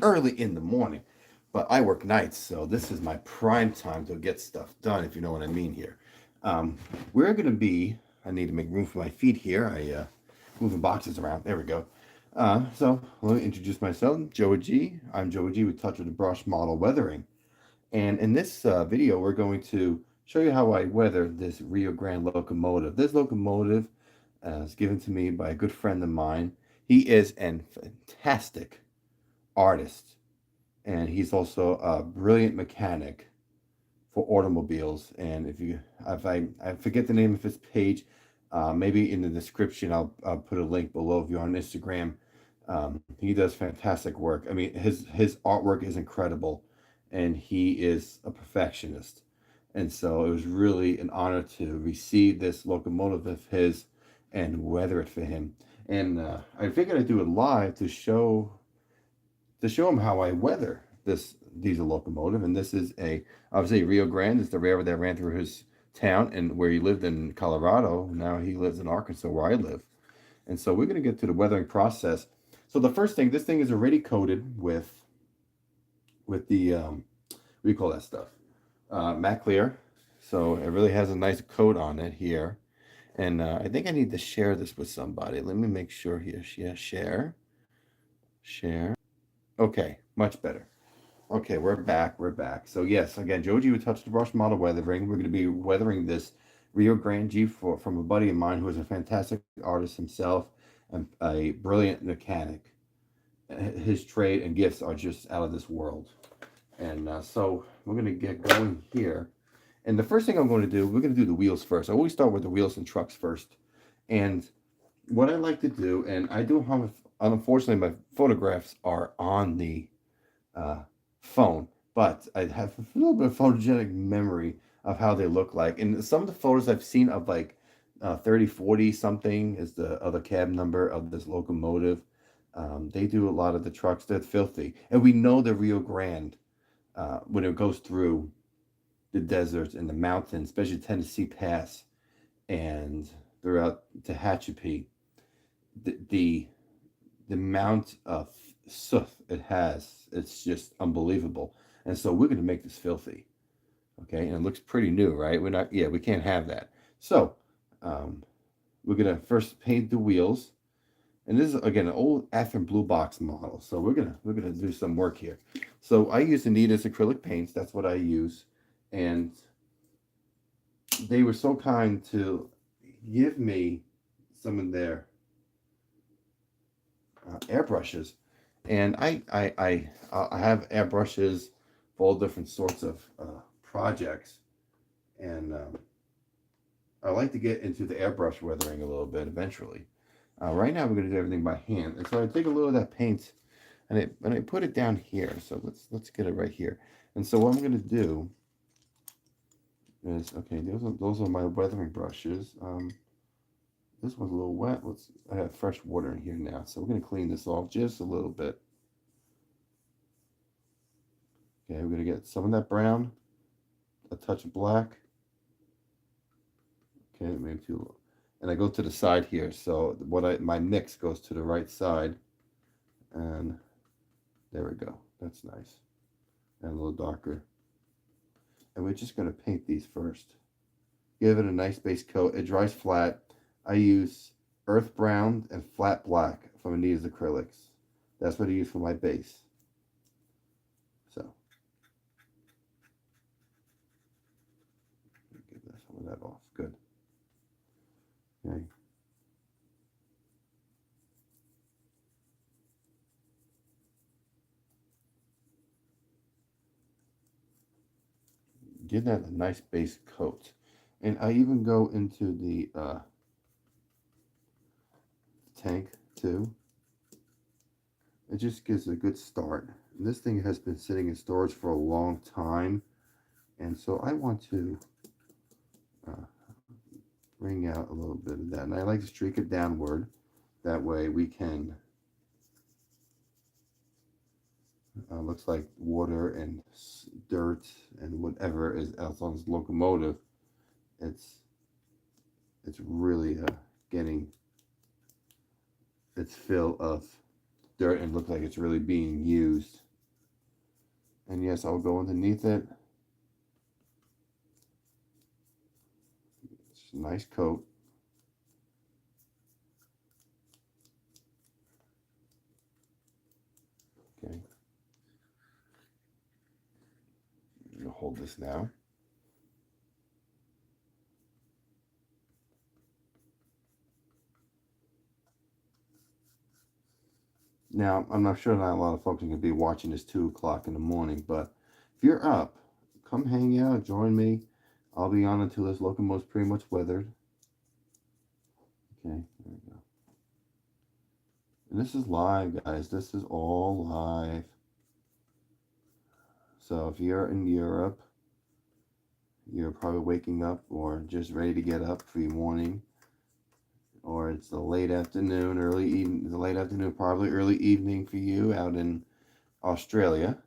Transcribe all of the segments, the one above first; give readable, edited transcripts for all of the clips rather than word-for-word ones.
early in the morning. But I work nights, so this is my prime time to get stuff done, if you know what I mean here. Um, we're going to be, I need to make room for my feet here. Moving boxes around. There we go. So let me introduce myself. Joey G. I'm Joey G with Touch of the Brush Model Weathering. And in this video, we're going to show you how I weather this Rio Grande locomotive. This locomotive is given to me by a good friend of mine. He is an fantastic artist, and he's also a brilliant mechanic for automobiles. And if I forget the name of his page, maybe in the description I'll put a link below if you're on Instagram. He does fantastic work. I mean, his artwork is incredible, and he is a perfectionist. And so it was really an honor to receive this locomotive of his and weather it for him. And I figured I'd do it live to show him how I weather this diesel locomotive. And this is obviously Rio Grande is the railroad that ran through his town, and where he lived in Colorado. Now he lives in Arkansas, where I live. And so we're going to get to the weathering process. So the first thing, this thing is already coated with the what do you call that stuff? Matte clear. So it really has a nice coat on it here. And I think I need to share this with somebody. Let me make sure here. Yeah, share. Okay, much better. Okay, we're back. We're back. So yes, again, Joji would touch the brush model weathering. We're going to be weathering this Rio Grande from a buddy of mine who is a fantastic artist himself and a brilliant mechanic. His trade and gifts are just out of this world. And so we're going to get going here. And the first thing I'm going to do, we're going to do the wheels first. I always start with the wheels and trucks first. And what I like to do, and I do have, unfortunately, my photographs are on the uh, phone, but I have a little bit of photogenic memory of how they look like. And some of the photos I've seen of like 30, 40 something is the other cab number of this locomotive. They do a lot of the trucks. They're filthy. And we know the Rio Grande, when it goes through the deserts and the mountains, especially Tennessee Pass and throughout Tehachapi, the the amount of soot it has, it's just unbelievable. And so we're going to make this filthy. Okay. And it looks pretty new, right? We're not, yeah, we can't have that. So um, we're going to first paint the wheels. And this is, again, an old Athearn blue box model. So we're gonna do some work here. So I use Anita's acrylic paints. That's what I use. And they were so kind to give me some of their airbrushes, and I have airbrushes for all different sorts of projects, and I like to get into the airbrush weathering a little bit eventually. Right now, we're going to do everything by hand, and so I take a little of that paint and I put it down here. So let's get it right here. And so what I'm going to do is, okay, those are my weathering brushes. This one's a little wet. I have fresh water in here now, so we're going to clean this off just a little bit. Okay, we're going to get some of that brown, a touch of black. Okay, maybe too. And I go to the side here, so my mix goes to the right side, and there we go. That's nice, and a little darker. And we're just going to paint these first. Give it a nice base coat. It dries flat. I use earth brown and flat black from Anita's acrylics. That's what I use for my base. So get some of that off. Good. Okay. Give that a nice base coat. And I even go into the tank too. It just gives a good start. And this thing has been sitting in storage for a long time, and so I want to uh, bring out a little bit of that. And I like to streak it downward. That way we can, looks like water and dirt and whatever is else on this locomotive. It's really getting its fill of dirt and look like it's really being used. And yes, I'll go underneath it. It's a nice coat. Okay. I'm gonna hold this now. Now, I'm not sure not a lot of folks are going to be watching this 2 o'clock in the morning, but if you're up, come hang out, join me. I'll be on until this locomotive's pretty much weathered. Okay, there we go. And this is live, guys. This is all live. So if you're in Europe, you're probably waking up or just ready to get up for your morning. Or it's the late afternoon, early evening, the late afternoon, probably early evening for you out in Australia.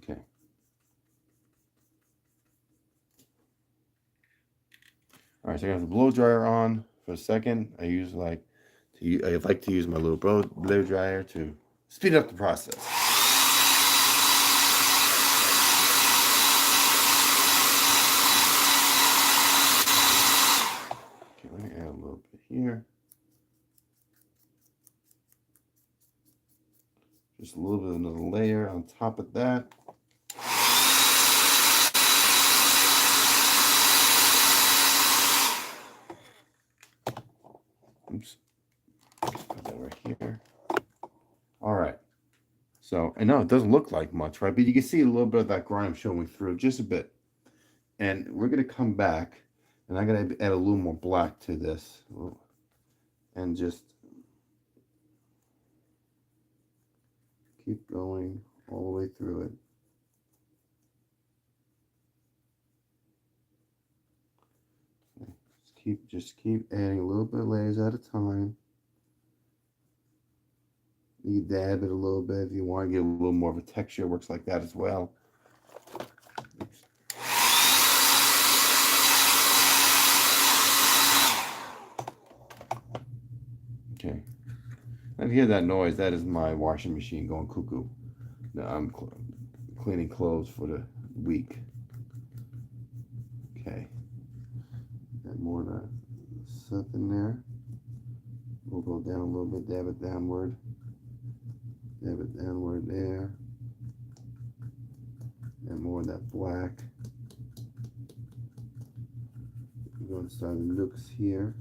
Okay. All right, so I got the blow dryer on for a second. I like to use my little blow dryer to speed up the process. Okay, let me add a little bit here. Just a little bit of another layer on top of that. Oops. Put that right here. All right. So, I know it doesn't look like much, right? But you can see a little bit of that grime showing through, just a bit. And we're going to come back, and I'm going to add a little more black to this. And just keep going all the way through it. Just keep adding a little bit of layers at a time. You dab it a little bit if you want to get a little more of a texture. It works like that as well. Oops. Okay. And if you hear that noise, that is my washing machine going cuckoo. Now I'm cleaning clothes for the week. Okay. Add more of that stuff in there. We'll go down a little bit, dab it downward. Dab it downward there. And more of that black. We're going to start the nooks here.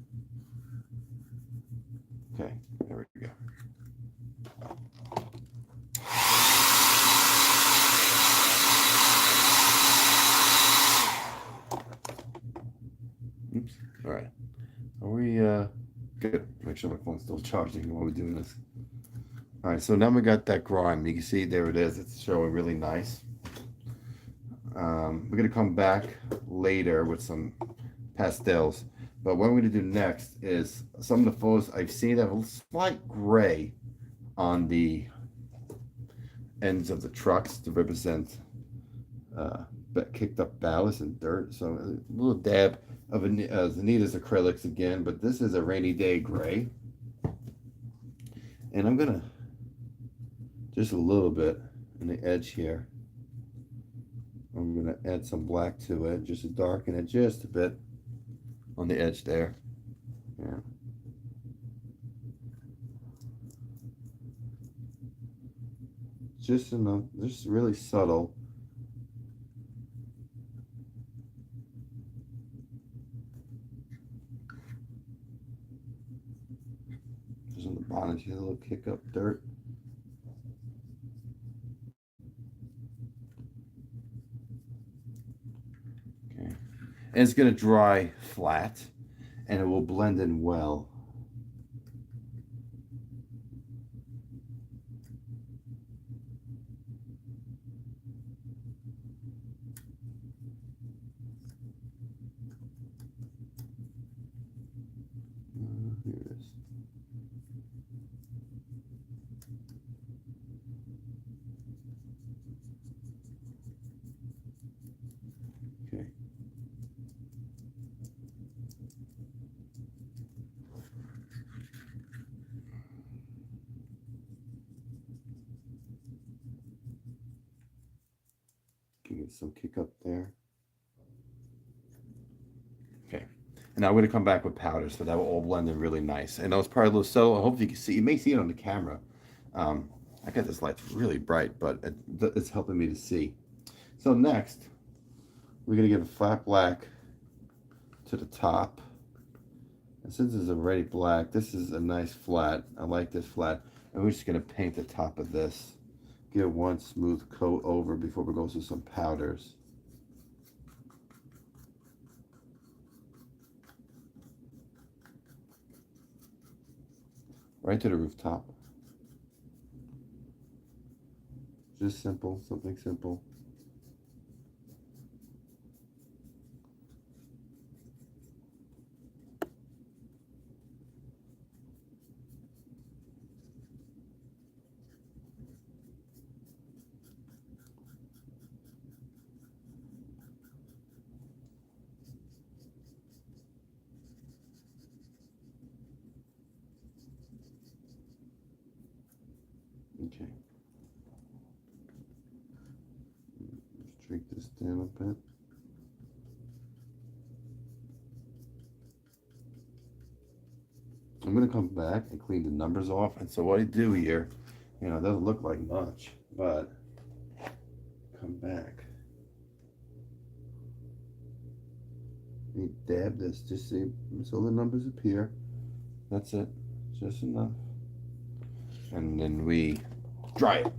Okay, there we go. Oops. All right. Are we good? Make sure my phone's still charging while we're doing this. All right. So now we got that grime. You can see there it is. It's showing really nice. We're gonna come back later with some pastels. But what I'm gonna do next is some of the photos I've seen have a slight gray on the ends of the trucks to represent kicked up ballast and dirt. So a little dab of Zanita's acrylics again, but this is a rainy day gray. And I'm gonna just a little bit on the edge here. I'm gonna add some black to it, just to darken it just a bit on the edge there. Yeah. Just enough, just really subtle. Just on the bottom, see a little kick up dirt. Okay. And it's gonna dry flat and it will blend in well. get some kick up there. Okay. And now I'm going to come back with powder, so that will all blend in really nice. And that was probably a little subtle. I hope you can see. You may see it on the camera. I got this light's really bright, but it's helping me to see. So next, we're going to give a flat black to the top. And since it's already black, this is a nice flat. I like this flat. And we're just going to paint the top of this. Get one smooth coat over before we go through some powders. Right to the rooftop. Just simple, something simple. Okay. Streak this down a bit. I'm going to come back and clean the numbers off. And so what I do here, you know, it doesn't look like much, but come back. You dab this just so the numbers appear. That's it. Just enough. And then we dry it.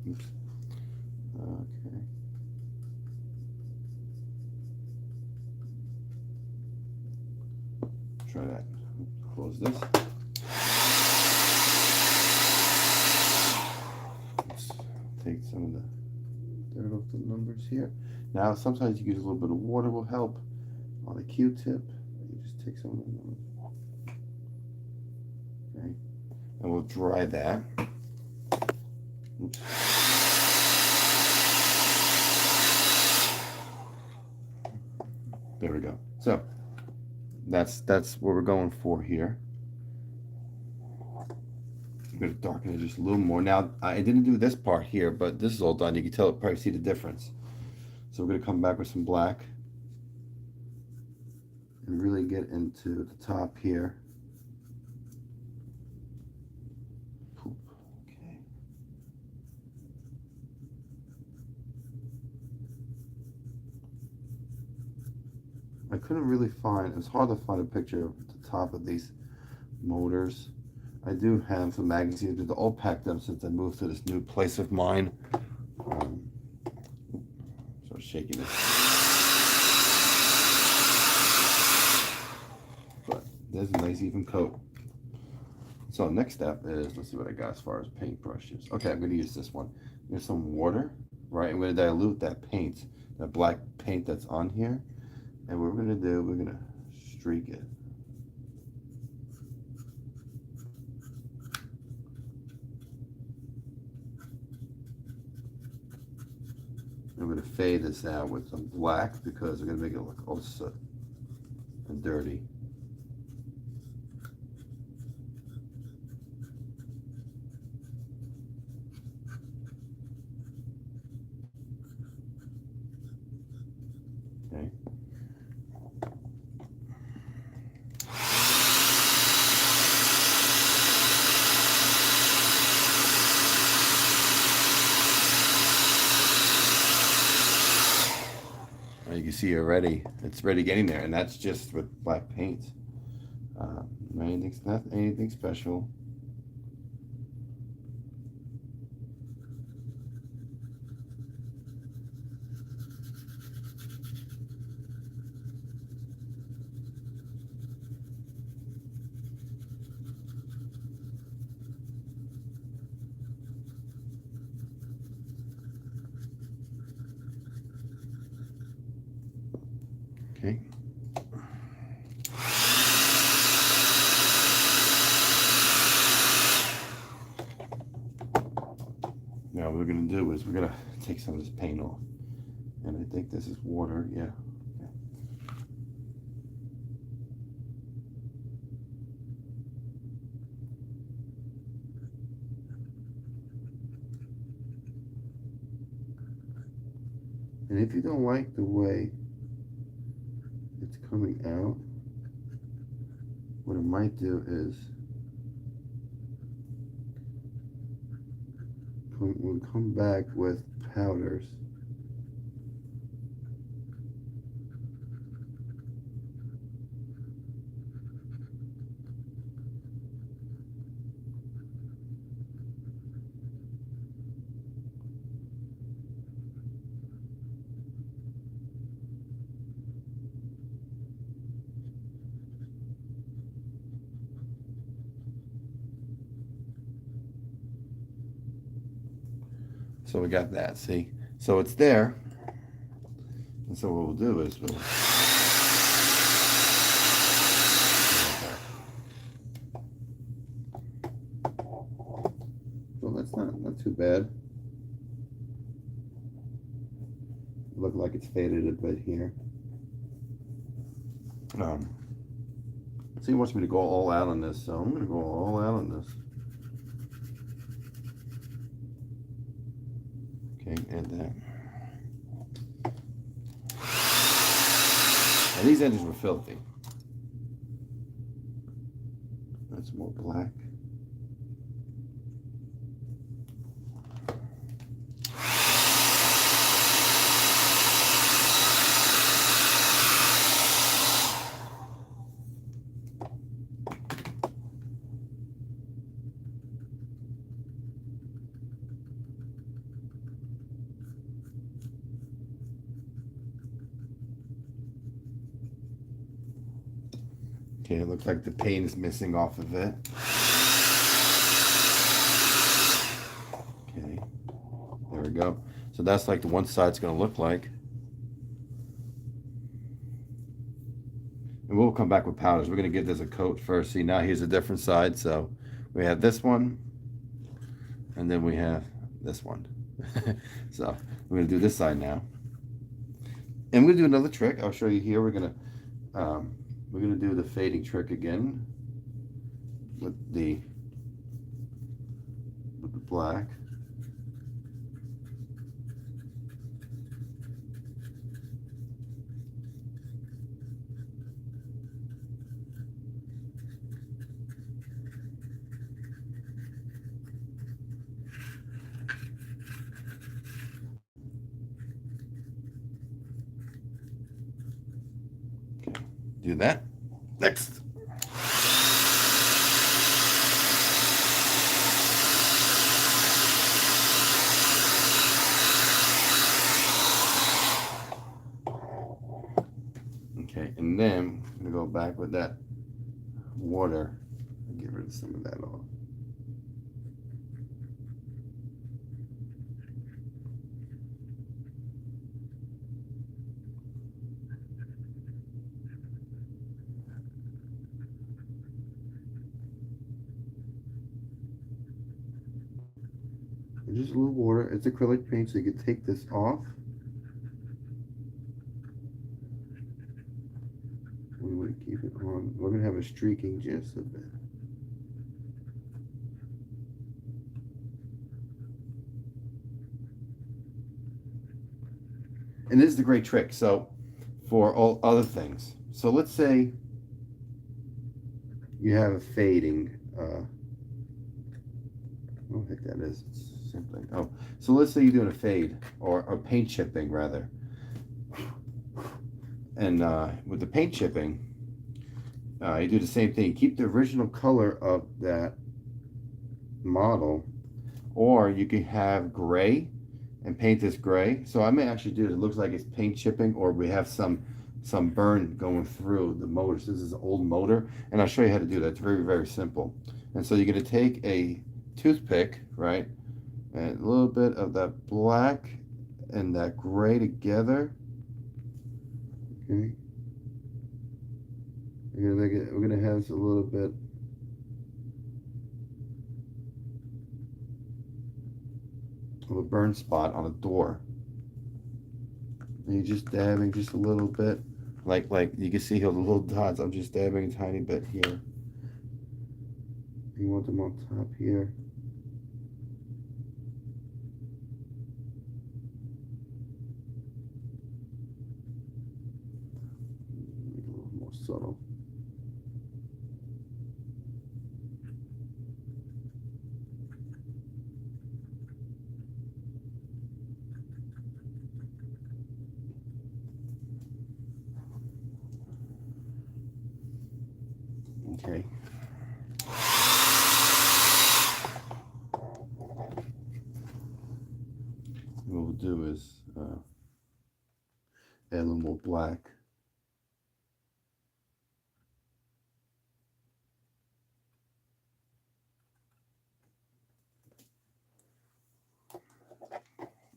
Oops. Okay. Try that. Close this. Let's take some of the dirt off the numbers here. Now, sometimes you use a little bit of water will help on a Q-tip. You just take some of the numbers. Okay. And we'll dry that. Oops. There we go. So that's what we're going for here. I'm going to darken it just a little more. Now, I didn't do this part here, but this is all done. You can tell, probably see the difference. So we're going to come back with some black and really get into the top here. Okay. I couldn't really find, it was hard to find a picture of the top of these motors. I do have some magazines, but they're all packed up since I moved to this new place of mine. So shaking it. But there's a nice even coat. So next step is, let's see what I got as far as paint brushes. Okay, I'm going to use this one. There's some water, right? I'm going to dilute that paint, that black paint that's on here. And what we're going to do, we're going to streak it. I'm going to fade this out with some black because we're going to make it look all soot and dirty. Okay. You can see already, it's already getting there, and that's just with black paint. Not anything special. Okay. Now what we're going to do is we're going to take some of this paint off. And I think this is water, yeah. Okay. And if you don't like the way it's coming out, what I might do is we'll come back with powders. So we got that, see? So it's there. And so what we'll do is we'll so that's not too bad. Look like it's faded a bit here. So he wants me to go all out on this, so I'm gonna go all out on this. Okay, and that. And these edges were filthy. That's more black. Okay, it looks like the paint is missing off of it. Okay, there we go. So that's like the one side's going to look like. And we'll come back with powders. We're going to give this a coat first. See, now here's a different side. So we have this one, and then we have this one. So we're going to do this side now. And we're going to do another trick. I'll show you here. We're going to do the fading trick again with the black. Okay, do that. Next. Okay, and then I'm gonna go back with that water and get rid of some of that off. And just a little water. It's acrylic paint, so you can take this off. We want to keep it on. We're gonna have a streaking just a bit. And this is the great trick. So for all other things. So let's say you have a fading. What the heck that is? It's the same thing. Oh, so let's say you're doing a fade or paint chipping rather. And with the paint chipping, you do the same thing. You keep the original color of that model, or you can have gray and paint this gray. So I may actually do it. It looks like it's paint chipping, or we have some burn going through the motor. So this is an old motor, and I'll show you how to do that. It's very, very simple. And so you're going to take a toothpick, right, and a little bit of that black and that gray together. Okay. We're gonna have a little bit of a burn spot on a door. And you're just dabbing just a little bit, like you can see here the little dots. I'm just dabbing a tiny bit here. You want them on top here. subtle. Okay. What we'll do is add a little more black.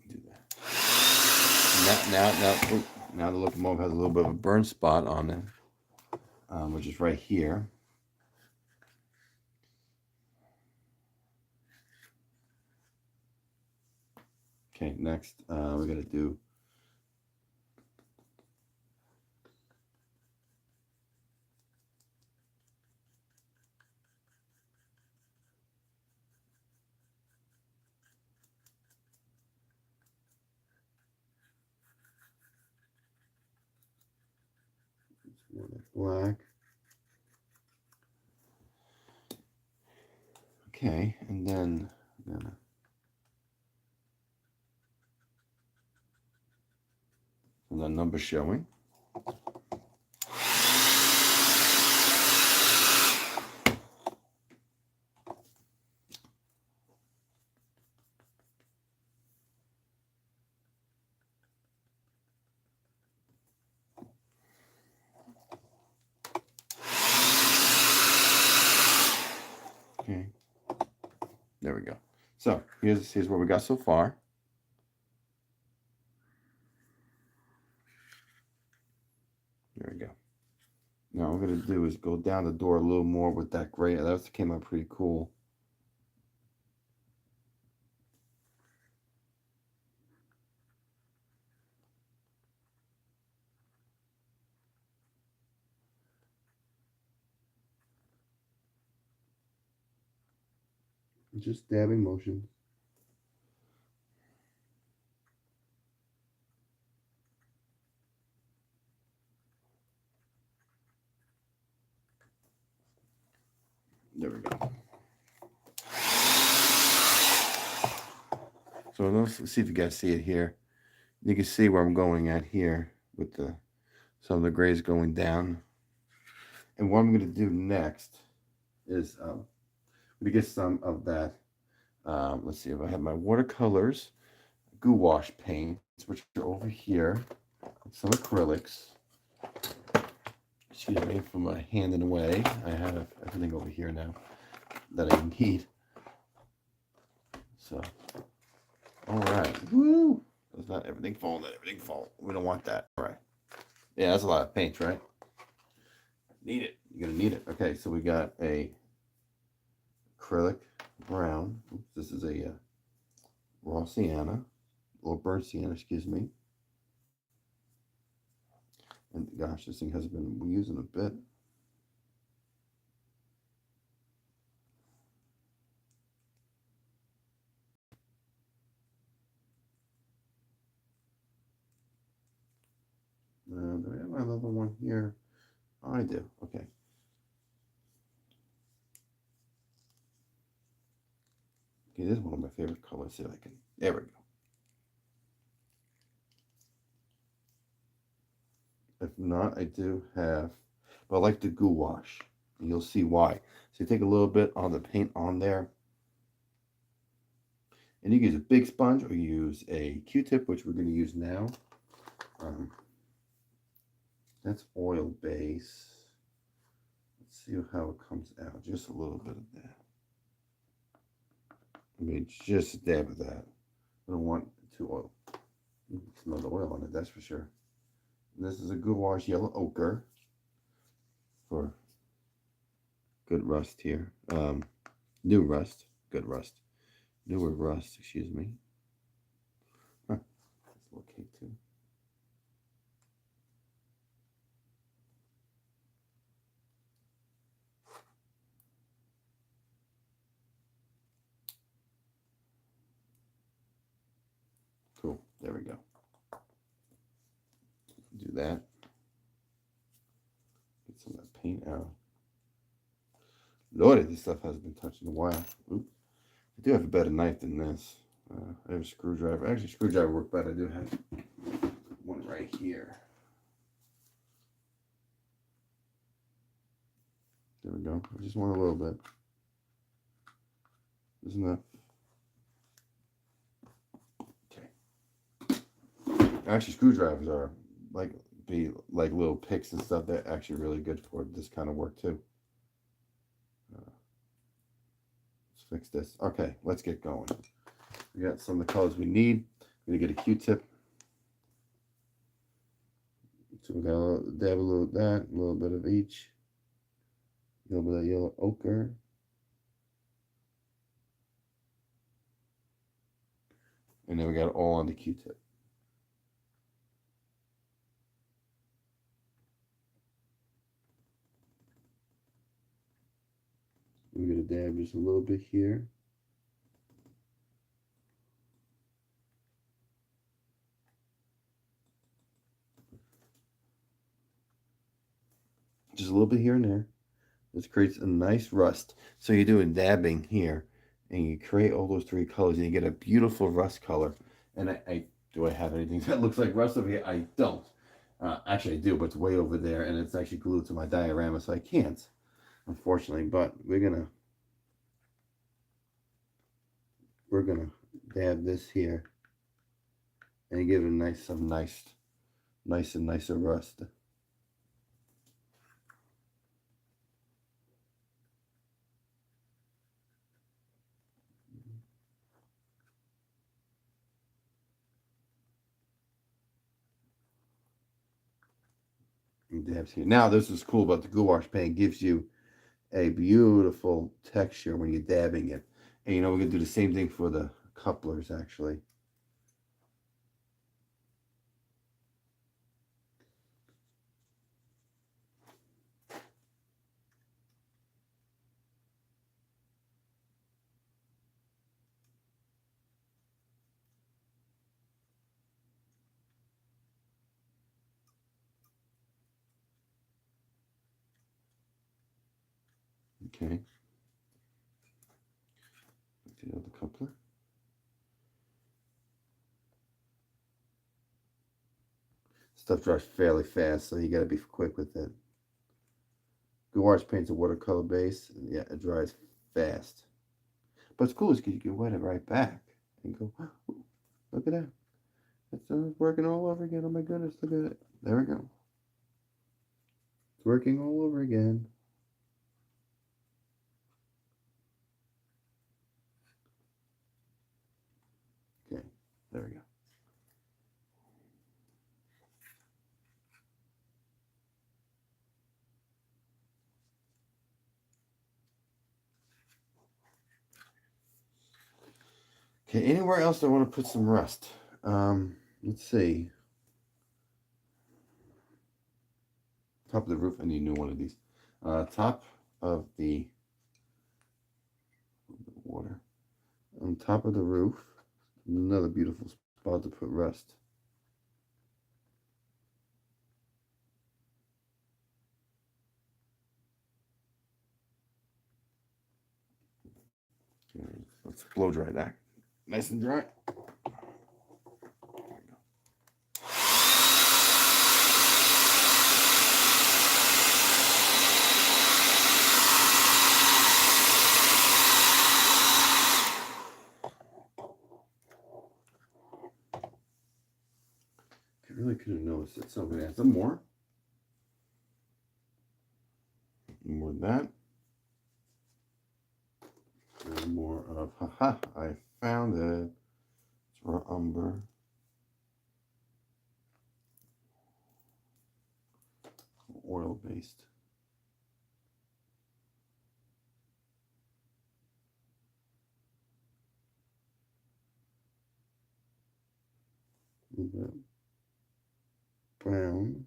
Do that. Now the Locomotive has a little bit of a burn spot on it, which is right here. Okay, next we're gonna do black. Okay, and then I'm gonna and the number showing. Okay, there we go. So here's what we got so far. There we go. Now what I'm going to do is go down the door a little more with that gray. That came out pretty cool. Just dabbing motions. There we go. So let's see if you guys see it here. You can see where I'm going at here with some of the grays going down. And what I'm going to do next is I'm going to get some of that. Let's see if I have my watercolors, gouache paints, which are over here. Some acrylics. Excuse me for my hand in the way. I have everything over here now that I need. So, all right. Woo! Does not everything fall? Let everything fall. We don't want that. All right. Yeah, that's a lot of paint, right? Need it. You're gonna need it. Okay, so we got a acrylic brown. Oops, this is a raw sienna, or burnt sienna, excuse me. And gosh, this thing has been using a bit. Do I have another one here? Oh, I do. Okay. Okay, this is one of my favorite colors. See if I can. There we go. If not, I do have, but I like the gouache. And you'll see why. So you take a little bit on the paint on there. And you can use a big sponge or use a Q-tip, which we're going to use now. That's oil base. Let's see how it comes out. Just a little bit of that. I mean, just a dab of that. I don't want too oil. You can smell the oil on it, that's for sure. And this is a gouache yellow ochre for good rust here. New rust. Good rust. Newer rust, excuse me. Huh. That's a little cake too. Cool. There we go. Do that. Get some paint out. Lordy, this stuff hasn't been touched in a while. Oop. I do have a better knife than this. I have a screwdriver. Actually, screwdriver work better. I do have one right here. There we go. I just want a little bit. Isn't enough. Okay. Actually, screwdrivers are like little picks and stuff. They're actually really good for this kind of work too. Let's fix this. Okay, let's get going. We got some of the colors we need. We're gonna get a Q-tip. So we got a dab a little of that, a little bit of each. A little bit of yellow ochre. And then we got it all on the Q-tip. We're gonna dab just a little bit here. Just a little bit here and there. This creates a nice rust. So you're doing dabbing here, and you create all those three colors, and you get a beautiful rust color. And do I have anything that looks like rust over here? I don't. Actually, I do, but it's way over there, and it's actually glued to my diorama, so I can't, unfortunately. But we're gonna dab this here, and give it some nice and nicer rust. Dabs here. Now, this is cool about the gouache paint. It gives you a beautiful texture when you're dabbing it. And you know, we're going to do the same thing for the couplers, actually. Okay. The other coupler. Stuff dries fairly fast, so you got to be quick with it. Gouache paint's a watercolor base. Yeah, it dries fast. But it's cool because you can wet it right back and go, oh, look at that. It's working all over again. Oh my goodness, look at it. There we go. It's working all over again. Okay, there we go. Okay, anywhere else I want to put some rust? Let's see. Top of the roof. I need a new one of these. Top of the water. On top of the roof. Another beautiful spot to put rust. Okay, let's blow dry that. Nice and dry. I really could have noticed it. So I'm going to add some more. More of that. And more of, haha, I found it. It's raw umber. Oil based. A little bit brown.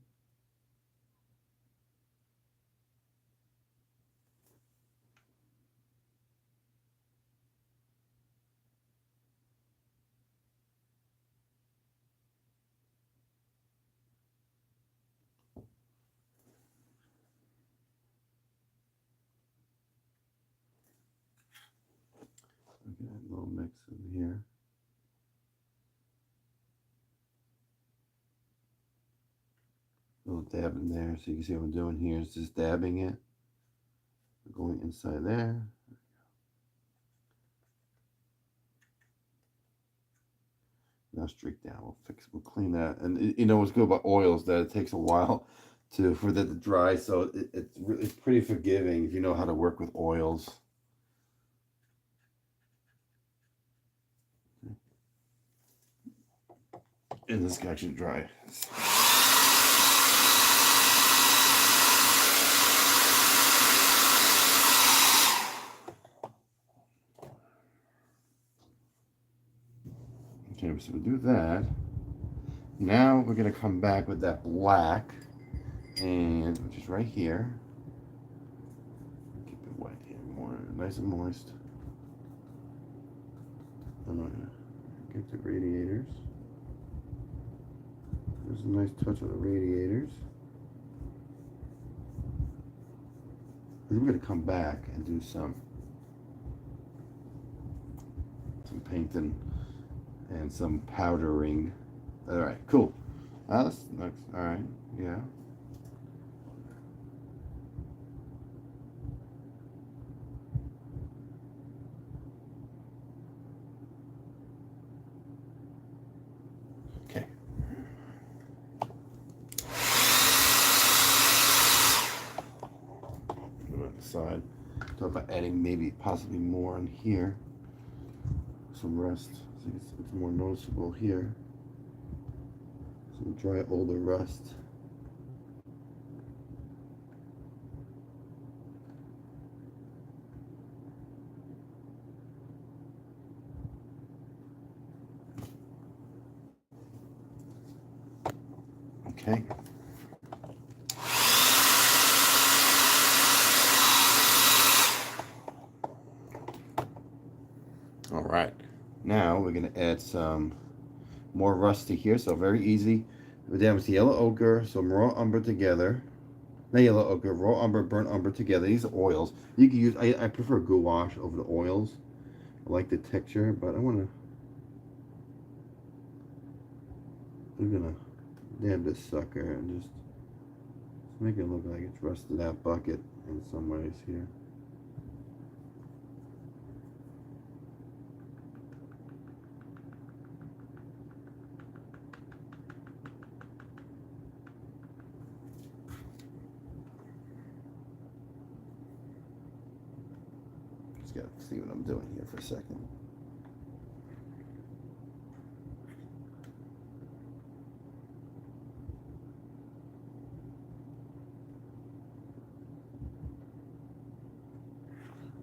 mix in here. A little dab in there, so you can see what I'm doing here is just dabbing it, going inside there. Now streak down. We'll clean that. And you know what's good about oils that it takes a while for that to dry, so it's pretty forgiving if you know how to work with oils. And this guy should dry. Okay, so we do that. Now we're gonna come back with that black, and which is right here. Keep it wet here, more nice and moist. I'm gonna get the radiators. There's a nice touch of the radiators. And we're gonna come back and do some painting and some powdering. All right, cool. That's next. All right, yeah. Okay. On the side. Talk about adding maybe possibly more on here. Some rust. So it's more noticeable here. Some dry older rust. Okay. All right. Now we're going to add some more rust to here, so very easy. We're down with the yellow ochre, some raw umber together. Not yellow ochre, raw umber, burnt umber together. These are oils. You can use, I prefer gouache over the oils. I like the texture, but I'm going to dab this sucker and just make it look like it's rusted out bucket in some ways here. Just gotta see what I'm doing here for a second.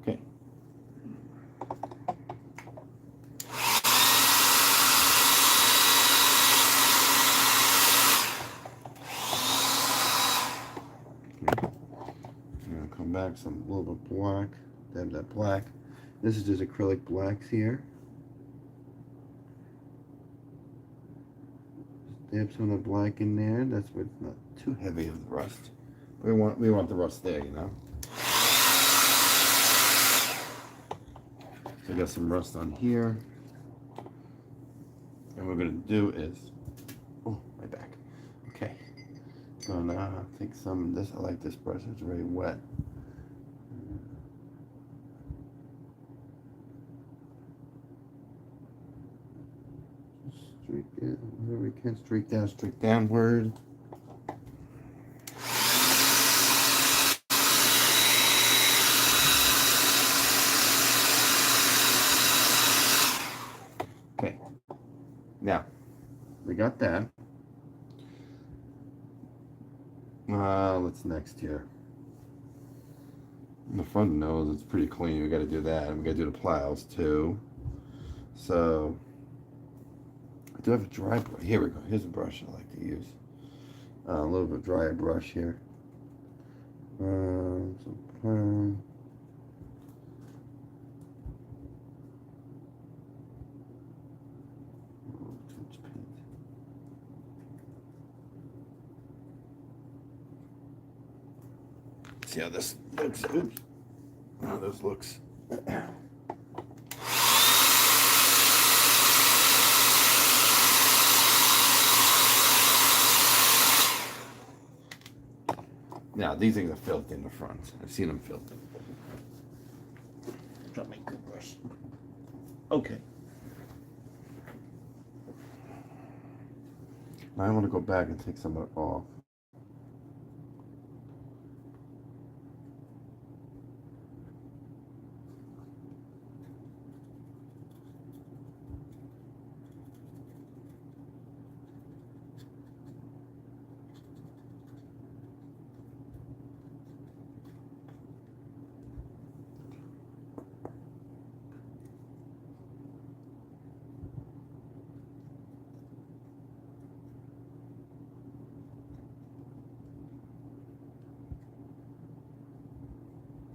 Okay. Now come back some little bit black. Dab that black. This is just acrylic blacks here. Just dab some of the black in there. That's where it's not too heavy of the rust. We want the rust there, you know. So I got some rust on here. And what we're gonna do is, oh, my back. Okay. So now I'll take some of this. I like this brush. It's very wet. Streak it, wherever we can, streak downward. Okay, now we got that. What's next here? The front nose, it's pretty clean. We got to do that, and we got to do the plows too. So I do have a dry brush. Here we go. Here's a brush I like to use. A little bit drier brush here. See how this looks. Oops. How this looks. Now, these things are filthy in the front. I've seen them filthy. Drop my toothbrush. Okay. Now I want to go back and take some of it off.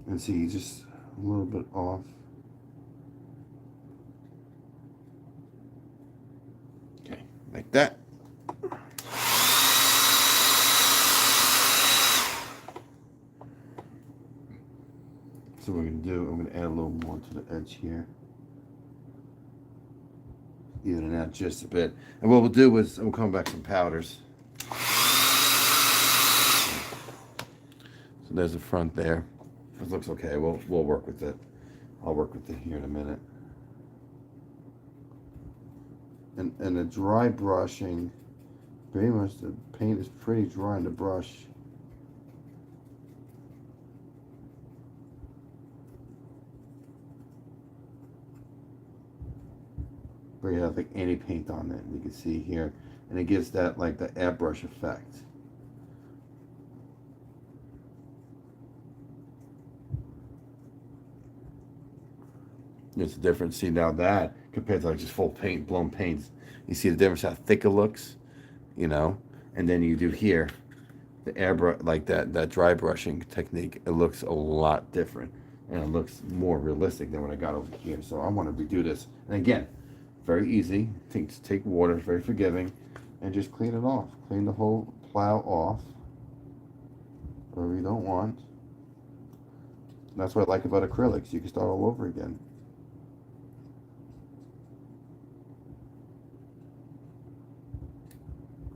And see, just a little bit off. Okay, like that. So what we're going to do, I'm going to add a little more to the edge here. Even it out just a bit. And what we'll do is, we'll come back some powders. So there's the front there. It looks okay. We'll work with it. I'll work with it here in a minute. And the dry brushing, pretty much the paint is pretty dry in the brush. Where you have like any paint on it, you can see here, and it gives that like the airbrush effect. There's a difference. See now that compared to like just full paint, blown paints, you see the difference how thick it looks, you know. And then you do here, the airbrush, like that dry brushing technique. It looks a lot different, and it looks more realistic than what I got over here. So I want to redo this, and again, very easy. Take water, very forgiving, and just clean it off. Clean the whole plow off, whatever you don't want. And that's what I like about acrylics. You can start all over again.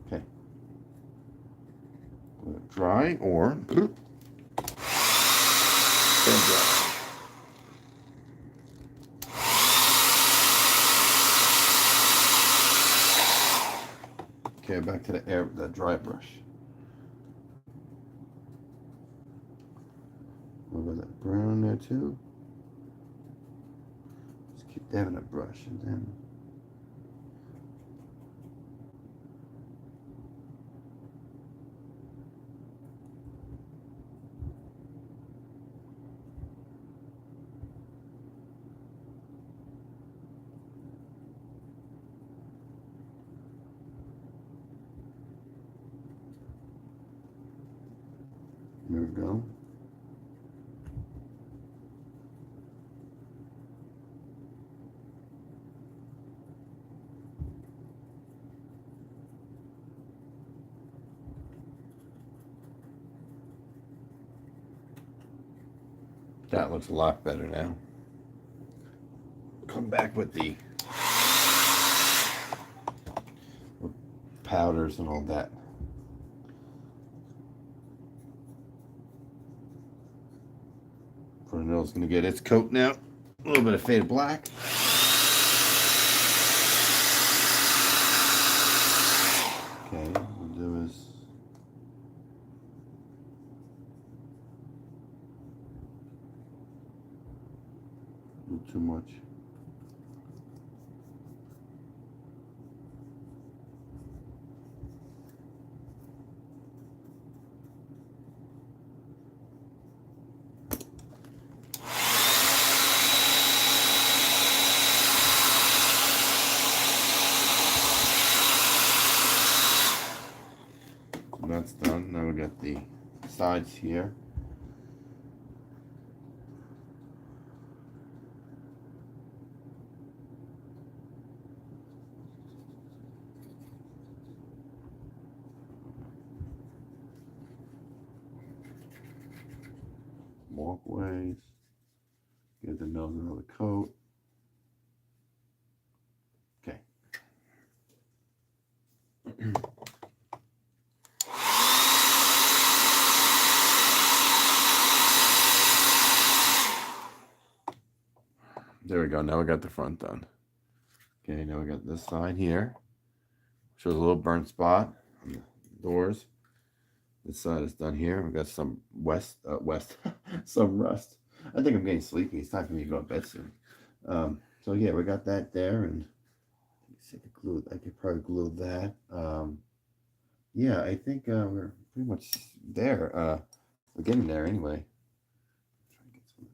Okay. Let it dry or dry. Okay, back to the dry brush. A little bit of that brown there too. Just keep dabbing the brush and then there we go. That looks a lot better now. Come back with the powders and all that. Fernand's going to get its coat now. A little bit of faded black. Okay, what we'll do is a little too much. That's done. Now we got the sides here. Walkways. Get the nose another coat. Okay. There we go. Now we got the front done. Okay, now we got this side here. Shows a little burnt spot on the doors. This side is done here. We got some some rust. I think I'm getting sleepy. It's time for me to go to bed soon. So yeah, we got that there, and see the glue. I could probably glue that. Yeah, I think we're pretty much there. We're getting there anyway. Try and get some.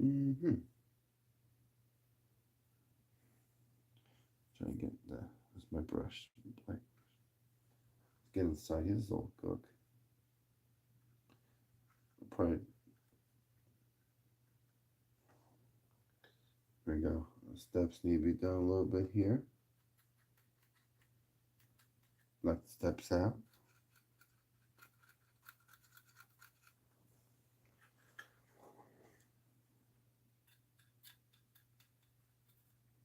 Mm-hmm. Try and get the. Where's my brush? Black. Get inside his old cook. Probably. There we go. The steps need to be done a little bit here. Knock the steps out.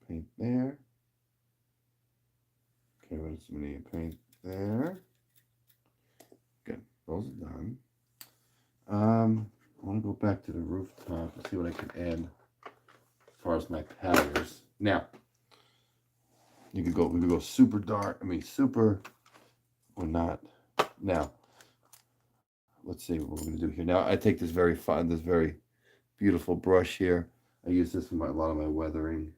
Paint there. Okay, what else do we need? Paint there. Good. Those are done. I want to go back to the rooftop and see what I can add as far as my patterns. Now, we could go super dark. I mean, super or not. Now, let's see what we're going to do here. Now, I take this very fine, this very beautiful brush here. I use this for a lot of my weathering.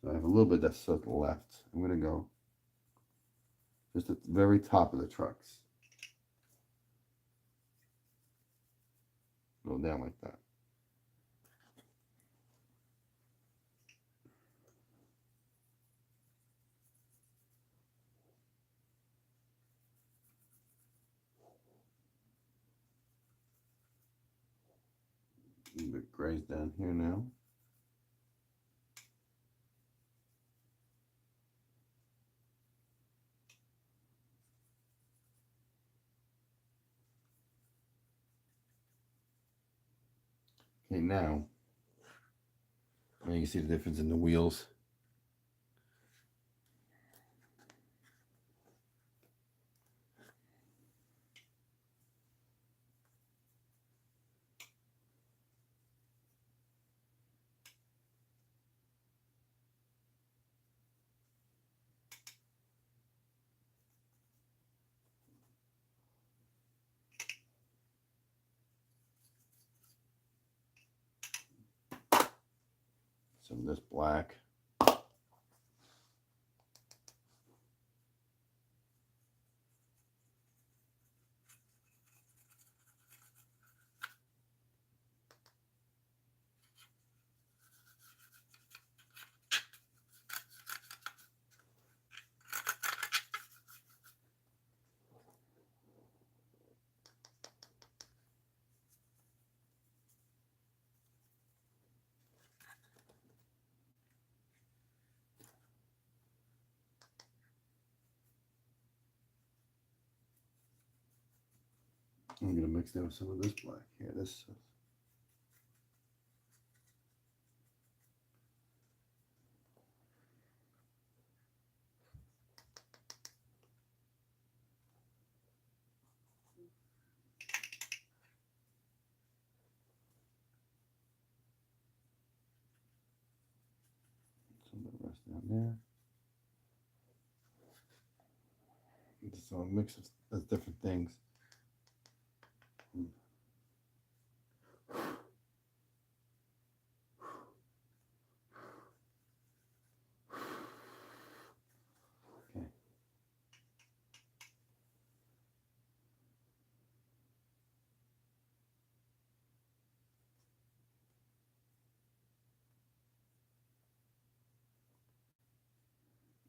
So I have a little bit that's to the left. I'm going to go just at the very top of the trucks. Go down like that. A little bit grays down here now. Okay, now you can see the difference in the wheels. Some of this black. I'm going to mix that with some of this black here. This. Some of the rest down there. So a mix of different things. Okay.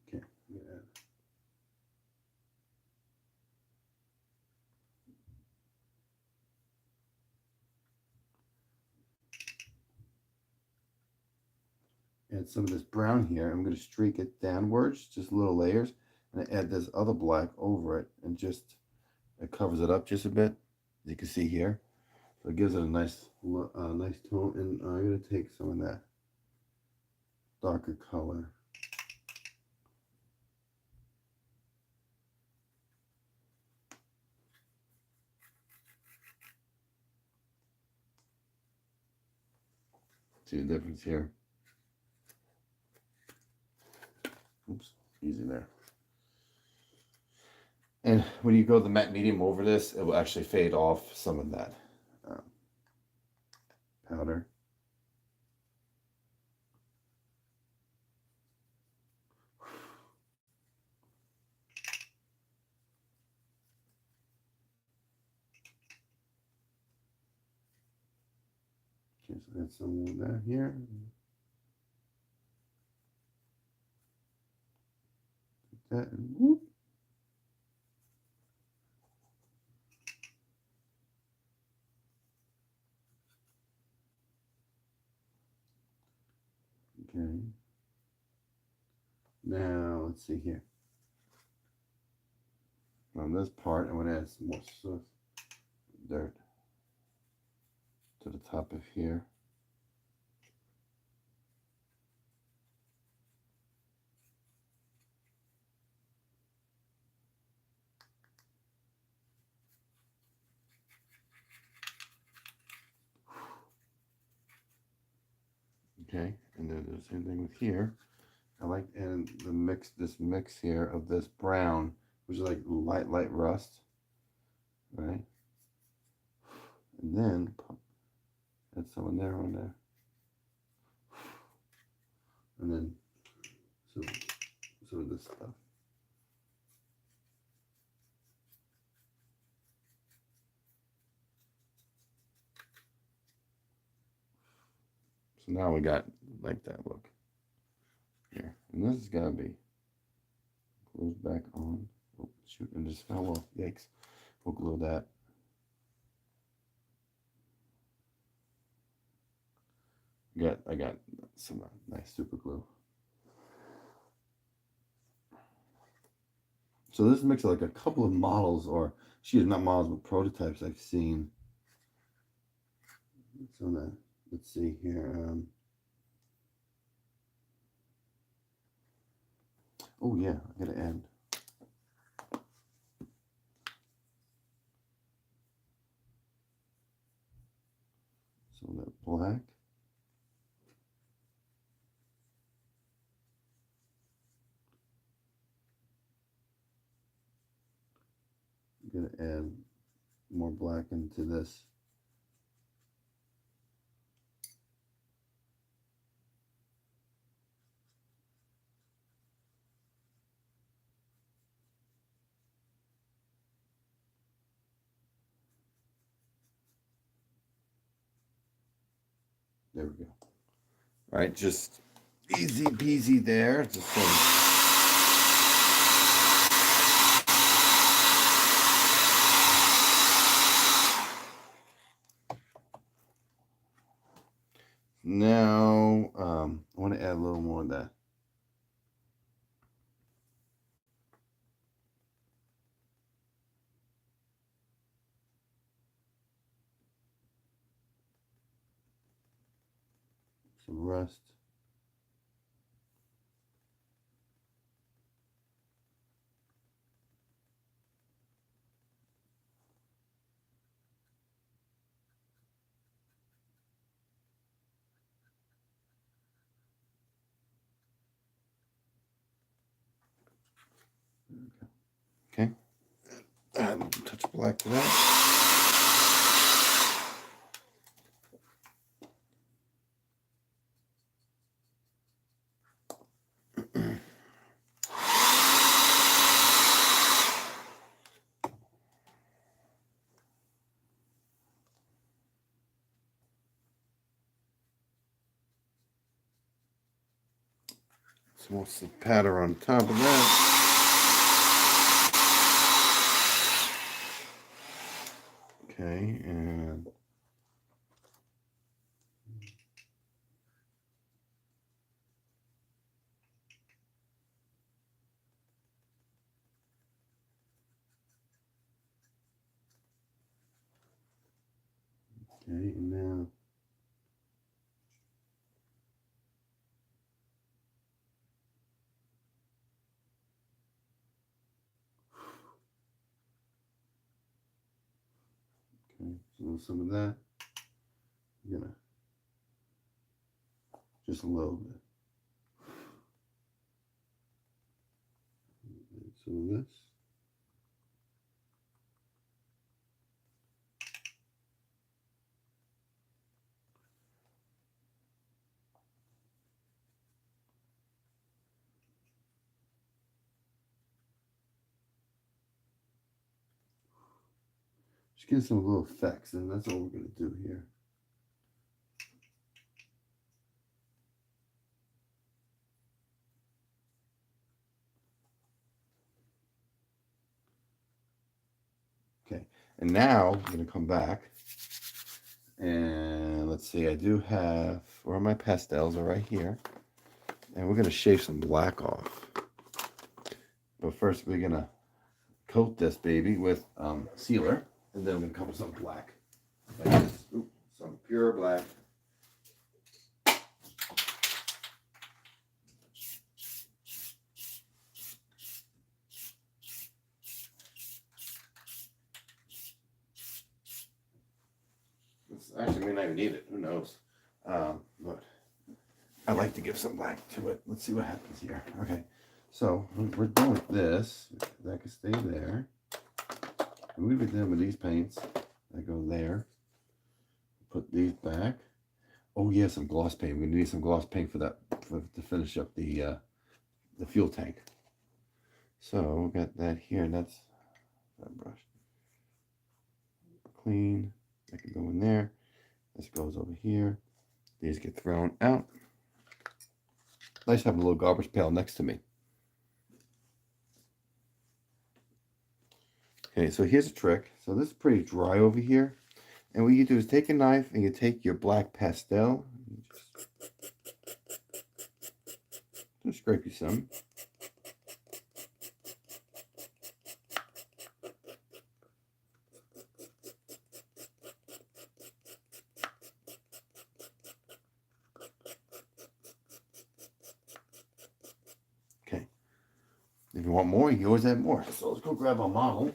Okay. Yeah. Add some of this brown here. I'm going to streak it downwards, just little layers, and I add this other black over it, and just it covers it up just a bit, as you can see here. So it gives it a nice nice tone. And I'm going to take some of that darker color. See the difference here? Oops, easy there. And when you go the matte medium over this, it will actually fade off some of that powder. Okay, so add some of that here. That and whoop. Okay. Now let's see here. On this part, I'm going to add some more soot, dirt to the top of here. Okay, and then the same thing with here. I like adding this mix here of this brown, which is like light rust, right? And then add some in there on there, and then some of this stuff. So now we got like that look here, and this is gotta be glued back on. Oh shoot! And just fell off. Yikes! We'll glue that. I got some nice super glue. So this makes like a couple of models, or not models, but prototypes I've seen. So that, let's see here. Oh yeah, I gotta add. So that black. I'm gonna add more black into this. There we go. All right, just easy peasy there. Just some. Now, I want to add a little more of that. Some rust. Okay. Add a touch of black to that. Some more patter on top of that. Okay, and Okay, and now okay, so some of that. I'm gonna just a little bit. And some of this. Just get some little effects, and that's all we're gonna do here. Okay, and now I'm gonna come back, and let's see, I do have, where my pastels are right here, and we're gonna shave some black off. But first we're gonna coat this baby with sealer, and then I'm gonna cover some black, like this. Ooh, some pure black. This actually may not even need it. Who knows? But I like to give some black to it. Let's see what happens here. Okay, so we're done with this. That can stay there. And we've been done with these paints. I go there. Put these back. Oh yeah, some gloss paint. We're gonna need some gloss paint for that, to finish up the fuel tank. So we got that here, and that's that brush. Clean. That can go in there. This goes over here. These get thrown out. Nice having a little garbage pail next to me. Okay, so here's a trick. So this is pretty dry over here. And what you do is take a knife and you take your black pastel. Just scrape you some. Okay. If you want more, you can always add more. So let's go grab our model.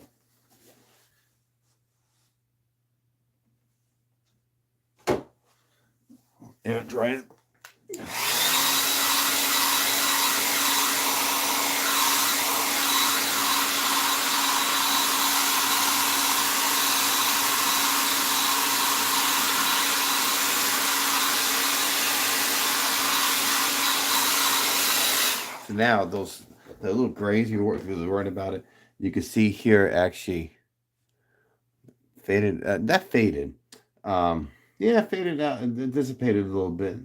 Air dry it. So now the little grays you were worried about it, you can see here actually faded. That faded. Yeah, faded out and dissipated a little bit.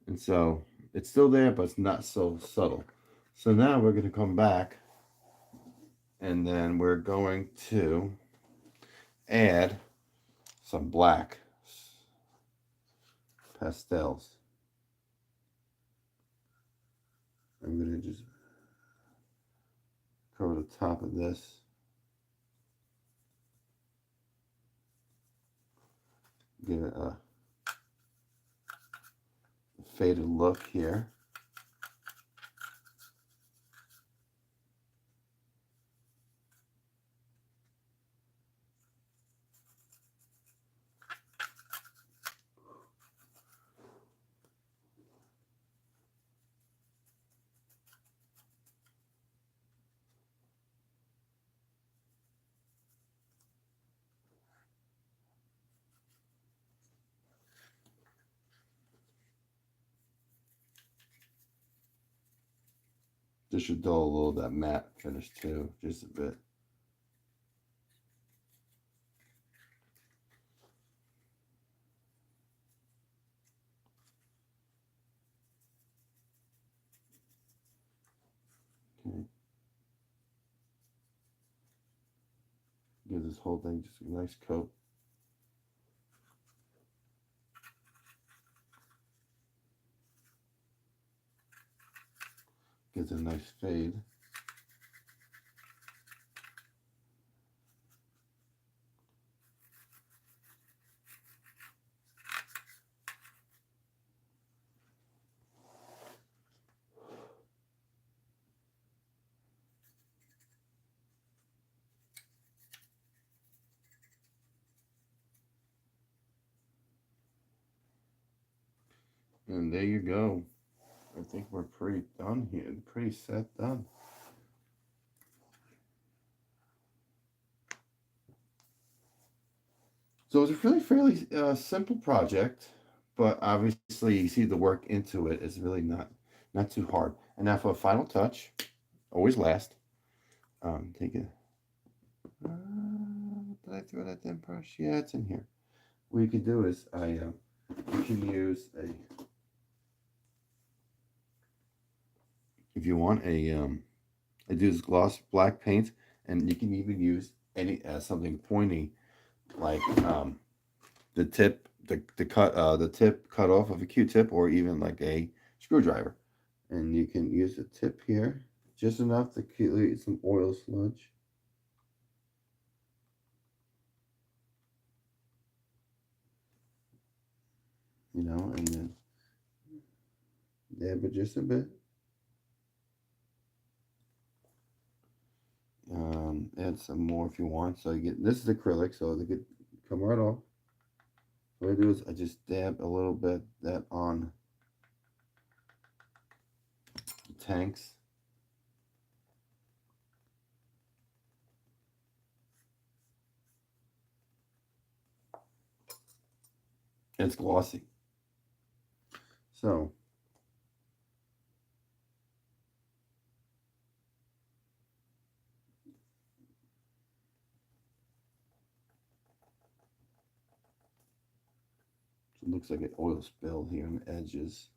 And so it's still there, but it's not so subtle. So now we're going to come back, and then we're going to add some black pastels. I'm going to just cover the top of this. Give it a faded look here. This should dull a little of that matte finish too, just a bit. Okay. Give this whole thing just a nice coat. Gives it a nice fade. And there you go. I think we're pretty done here. Pretty set done. So it's a really fairly simple project, but obviously you see the work into it is really not too hard. And now for a final touch, always last. Take it. Did I throw that damn brush? Yeah, it's in here. What you can do is you can use a, if you want a I do this gloss black paint, and you can even use any something pointy like the tip, the tip cut off of a Q-tip, or even like a screwdriver, and you can use the tip here just enough to create some oil sludge. You know, and then dab it just a bit. Add some more if you want. So you get, this is acrylic, so they could come right off. What I do is I just dab a little bit that on the tanks. And it's glossy. So it looks like an oil spill here on the edges.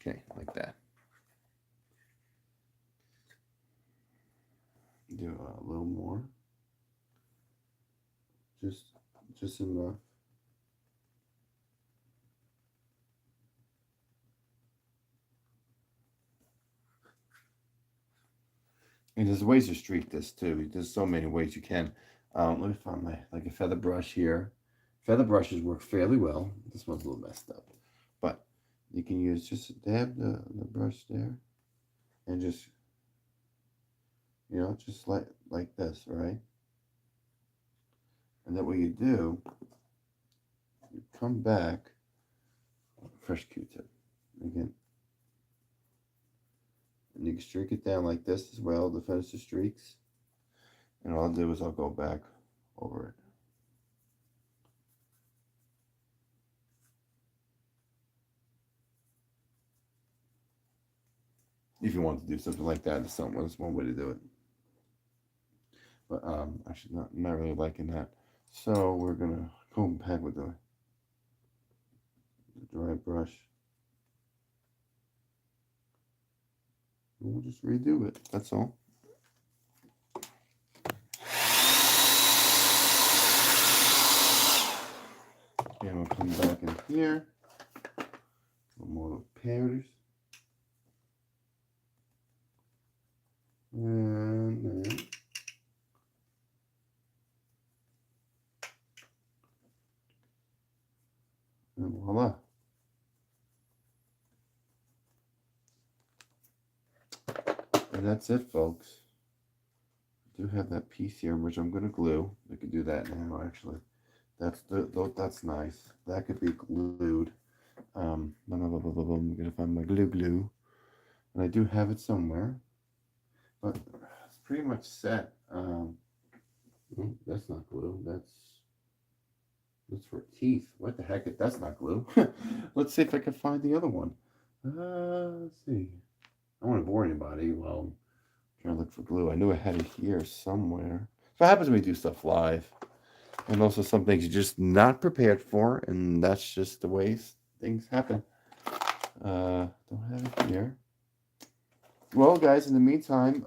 Okay, like that. Do a little more. Just enough. And there's ways to streak this too. There's so many ways you can. Let me find my like a feather brush here. Feather brushes work fairly well. This one's a little messed up, but you can use just dab the brush there, and just just like this, right? And then what you do, you come back, fresh Q-tip again, and you can streak it down like this as well to finish the streaks. And all I'll do is I'll go back over it. If you want to do something like that, that's one way to do it. But actually, not really liking that. So we're gonna go back with the dry brush. And we'll just redo it. That's all. And we'll come back in here. More powders. And then and voila. And that's it, folks. I do have that piece here, which I'm going to glue. I could do that now, actually. That's nice. That could be glued. I'm going to find my glue. And I do have it somewhere. But it's pretty much set. That's not glue. That's for teeth. What the heck? That's not glue. Let's see if I can find the other one. Let's see. I don't want to bore anybody while I'm trying to look for glue. I knew I had it here somewhere. So what happens when we do stuff live? And also some things you're just not prepared for, and that's just the way things happen. Don't have it here. Well, guys, in the meantime,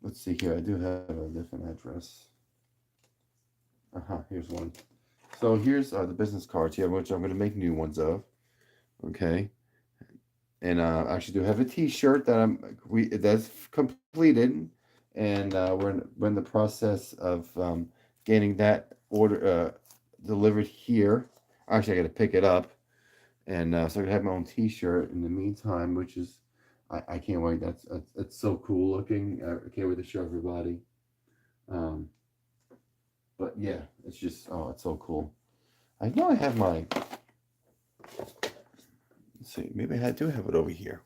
let's see here. I do have a different address. Here's one. So here's the business cards here, which I'm going to make new ones of. Okay. And I actually do have a T-shirt that's completed, and we're in the process of getting that order delivered here. Actually, I got to pick it up, and so I can have my own T-shirt in the meantime, which is I can't wait. That's it's so cool looking. I can't wait to show everybody. Um, but yeah, it's just it's so cool. I know I have my. Let's see, maybe I do have it over here.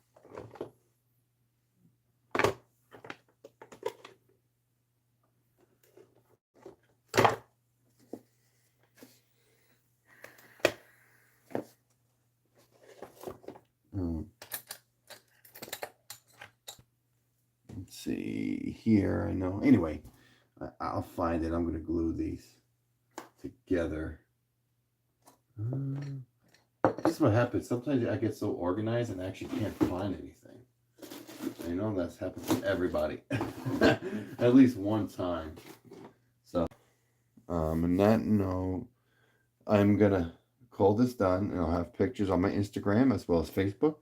Let's see here. I know. Anyway, I'll find it. I'm going to glue these together. This is what happens. Sometimes I get so organized and I actually can't find anything. I know that's happened to everybody. At least one time. So, on that note, I'm going to call this done. And I'll have pictures on my Instagram as well as Facebook.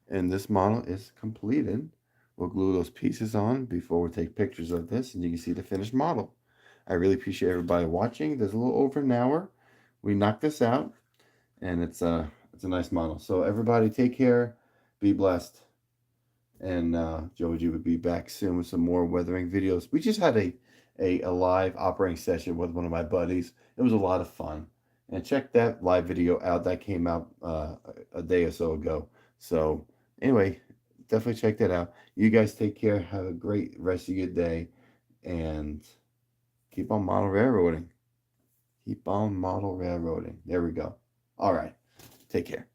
And this model is completed. We'll glue those pieces on before we take pictures of this, and you can see the finished model. I really appreciate everybody watching. There's a little over an hour. We knocked this out, and it's a nice model. So everybody take care, be blessed, and Joji would be back soon with some more weathering videos. We just had a live operating session with one of my buddies. It was a lot of fun. And check that live video out. That came out a day or so ago. So anyway, definitely check that out. You guys take care. Have a great rest of your day. And keep on model railroading. Keep on model railroading. There we go. All right. Take care.